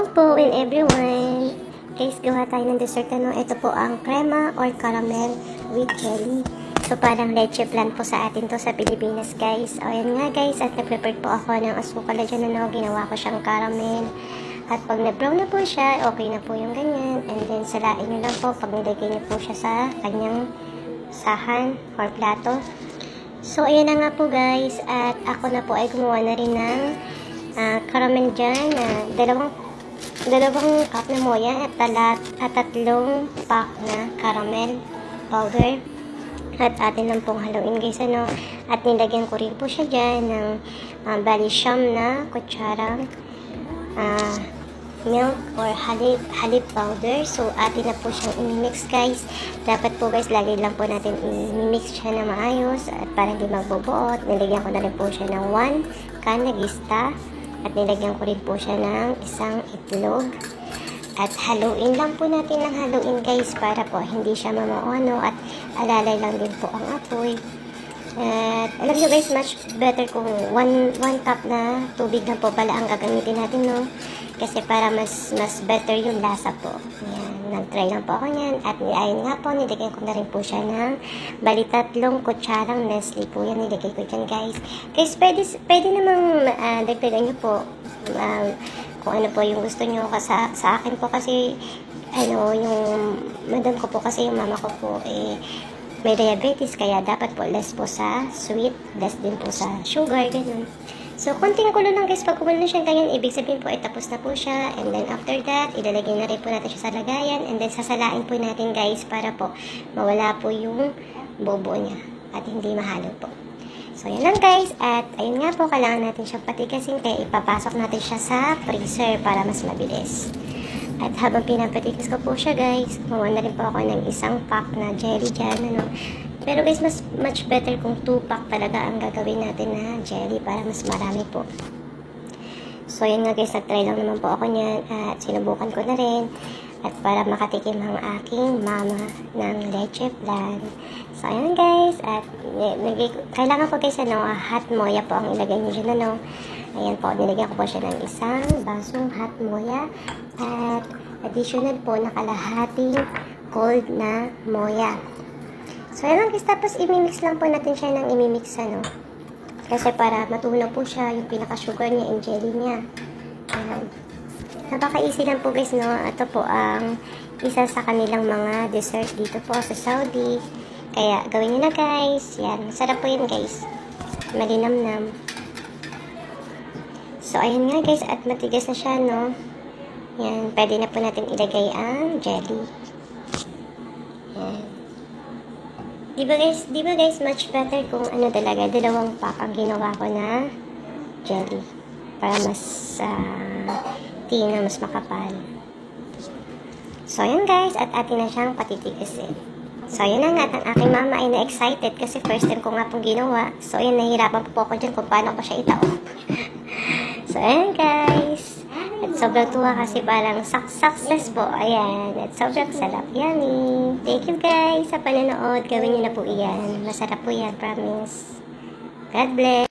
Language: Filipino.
Hello po and everyone. Guys, gawa tayo ng dessert. Ito po ang crema or caramel with jelly. So, parang leche flan po sa atin to sa Pilipinas, guys. O, yan nga, guys. At nag-prepare po ako ng asukal na dyan, Ginawa ko siyang caramel. At pag na-brown na po siya, okay na po yung ganyan. And then, salain nyo lang po pag nilagay nyo po siya sa kanyang sahan or plato. So, ayan na nga po, guys. At ako na po ay gumawa na rin ng caramel dyan. Dalawang cup na moya at tatlong pack na caramel powder. At atin lang pong haluin, guys, At nilagyan ko rin po siya dyan ng bali siyam na kutsarang milk or halip powder. So, atin na po siyang imimix, guys. Dapat po, guys, lagi lang po natin imimix siya na maayos at para hindi magbubuot. Nilagyan ko na rin po siya ng 1 can na gista at nilagyan ko rin po siya ng isang itlog. At haluin lang po natin ng haluin, guys, para po hindi siya mamauano at alalay lang din po ang apoy. At alam nyo, guys, much better kung 1 cup na tubig lang po pala ang gagamitin natin, Kasi para mas better yung lasa po. Ayan, nag-try lang po ako niyan. At ayun nga po, nilagay ko na rin po siya ng bali 3 kutsarang Nestle po. Yan, nilagay ko dyan, guys. Guys, pwede namang dagdagan nyo po kung ano po yung gusto nyo. Sa akin po kasi, yung madam ko po kasi, yung mama ko po, may diabetes, kaya dapat po less po sa sweet, less din po sa sugar, ganun. So, konting kulo lang, guys. Pag kumulo na siya ganyan, ibig sabihin po, tapos na po siya. And then, after that, ilalagay na rin po natin siya sa lagayan. And then, sasalain po natin, guys, para po mawala po yung bobo niya. At hindi mahalo po. So, yan lang, guys. At, ayun nga po, kailangan natin siyang patigasin. Kaya, ipapasok natin siya sa freezer para mas mabilis. At habang pinapatigas ko po siya, guys, gumawa na rin po ako ng isang pack na jelly dyan, Pero guys, much better kung 2 pack talaga ang gagawin natin na jelly para mas marami po. So, yan nga, guys, nag-try lang naman po ako niyan at sinubukan ko na rin. At para makatikim ang aking mama ng leche flan. So, ayan, guys. At kailangan po, guys, hot moya po ang ilagay niyo dyan, Ayan po, nilagyan ko po siya ng isang basong hot moya. At additional po, nakalahating cold na moya. So, ayan lang, guys. Tapos, imimix lang po natin siya ng imimix, Kasi para matunaw po siya yung pinaka-sugar niya and jelly niya. Ayan. Napaka-easy lang po, guys, Ito po ang isa sa kanilang mga dessert dito po sa Saudi. Kaya, gawin nyo na, guys. Yan. Masarap po yun, guys. Malinamnam. So, ayun nga, guys. At matigas na siya, Yan. Pwede na po natin ilagay ang jelly. Yan. Diba guys, much better kung talaga, 2 pack ang ginawa ko na jelly. Para mas tina, mas makapal. So, ayan, guys. At atin na siyang patitigasin. So, ayan na nga. At ang aking mama ay na-excited kasi first time ko nga pong ginawa. So, ayan, nahihirapan po ako dyan kung paano ko siya itaob. So, ayan, guys. At sobrang tuwa kasi parang success po. Ayan. At sobrang sarap. Yummy. Thank you, guys, sa panonood. Gawin niyo na po iyan. Masarap po yan. Promise. God bless.